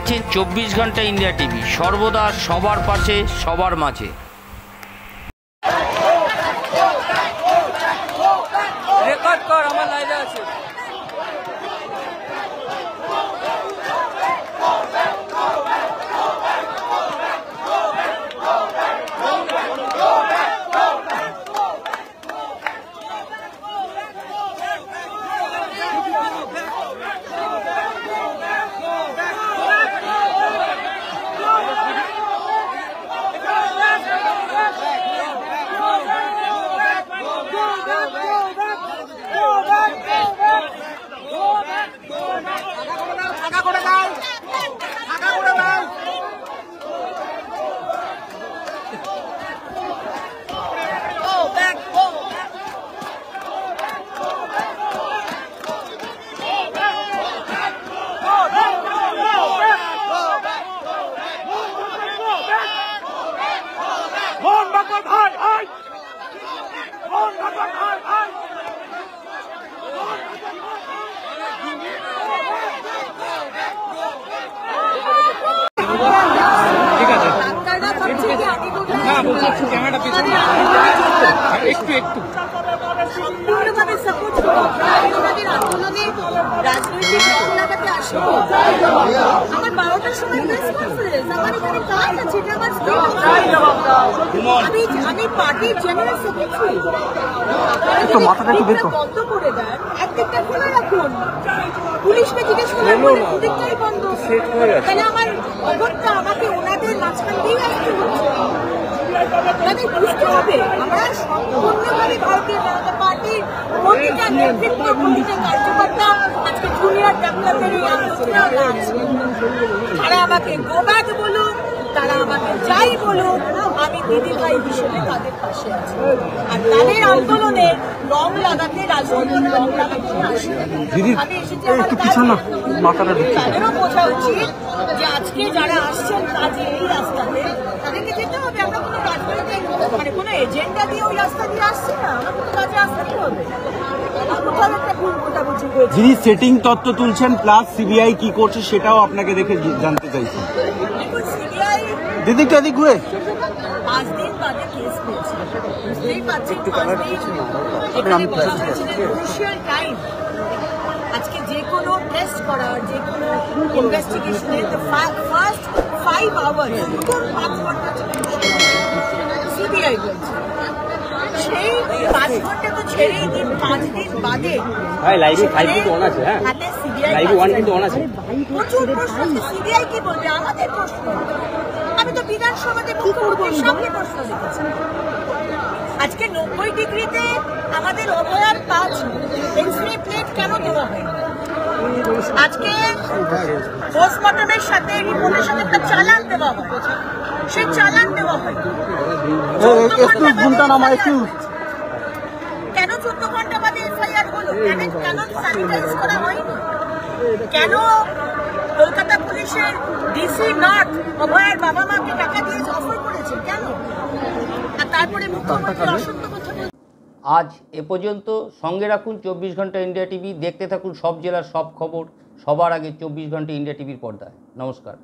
দেখছেন 24 ঘন্টা India TV, সর্বদা সবার পাশে, সবার মাঝে। রেকর্ড কর, আমার লাইভে আছে। ঠিক আছে, ক্যামেরাটা পিছনে একটু একটু সম্পূর্ণভাবে সাপোর্ট আমাদের আন্দোলনে রাজনৈতিক লাগাতে আসবো। আমার 12টার সময় প্রেস কনফারেন্স, আমার এখানে কাজ আছে, এটা আমার আমি পার্টির জেনারেল সেক্রেটারি। বন্ধ করে দেন, একদিকটা খোলা রাখুন, পুলিশকে জিজ্ঞেস করলাম দুদিকটাই বন্ধ, তাহলে আমার অগত্যা আমাকে ওনাদের মাঝখান দিয়ে আসতে হচ্ছে। তাদের বুঝতে হবে আমরা সম্পূর্ণভাবে ভারতীয় জনতা পার্টির প্রতিটা নেতৃত্ব, প্রতিটা কার্যকর্তা আজকে জুনিয়র ডাক্তারদের এই আন্দোলনে আছে। তারা আমাকে গো ব্যাক বলুন, তারা আমাকে যাই বলুন, আমি দিদিভাই হিসেবে তাদের পাশে আছি। আর তাদের আন্দোলনে রং লাগাতে, রাজনৈতিক রং লাগাতে আসি। আমি এসেছি আমার তাদেরও বোঝা উচিত যে আজকে যারা আসছেন কাজে এই রাস্তাতে, তাদেরকে যেতে হবে। আমরা কোনো রাজনৈতিক মানে কোনো এজেন্ডা দিয়ে ওই রাস্তা দিয়ে আসছি না, আমরা কোনো কাজে আসতেই হবে। কোথাও একটা ভুল বোঝাবুঝি হয়েছে। যিনি সেটিং তত্ত্ব তুলছেন প্লাস সিবিআই কি করছে সেটাও আপনাকে দেখে জানতে চাইছি। দেখুন, সিবিআই দিদিকে এদিক ঘুরে 5 দিন বাদে কেস পেয়েছে, বুঝতেই পারছেন। 5 দিন এখানে বলা হয়েছিল ক্রুশিয়াল টাইম। আজকে যে কোনো টেস্ট করার, যে কোনো ইনভেস্টিগেশনের ফার্স্ট 5 আওয়ার্স, প্রথম 5 ঘন্টা সিবিআই বলছে। সেই 5 ঘন্টা তো ছেড়েই দিন, 5 দিন বাদে প্রচুর প্রশ্ন। সিবিআই কি বলবে? আমাদের প্রশ্ন। আমি তো বিধানসভাতে মুখ্যমন্ত্রীর সামনে প্রশ্ন দেখেছি। আজকে 90 ডিগ্রিতে আমাদের অভয়ার 5 এক্সরে প্লেট কেন দেওয়া হয়? আজকে পোস্টমর্টমের সাথে রিপোর্টের সাথে একটা চালান দেওয়া হয়, সেই চালান দেওয়া হয় কেন? 14 ঘন্টা বাদে এফআইআর হলো কেন? স্যানিটাইজ করা হয়নি কেন? কলকাতা পুলিশের ডিসি নর্থ অভয়ের বাবা মাকে টাকা দিয়ে অফার করেছেন কেন? আর তারপরে মুখ্যমন্ত্রী অসত্য কথা বলছেন। আজ এ পর্যন্ত। সঙ্গে রাখুন 24 ঘন্টা ইন্ডিয়া টিভি, দেখতে থাকুন সব জেলার সব খবর সবার আগে 24 ঘন্টা ইন্ডিয়া টিভির পর্দায়। নমস্কার।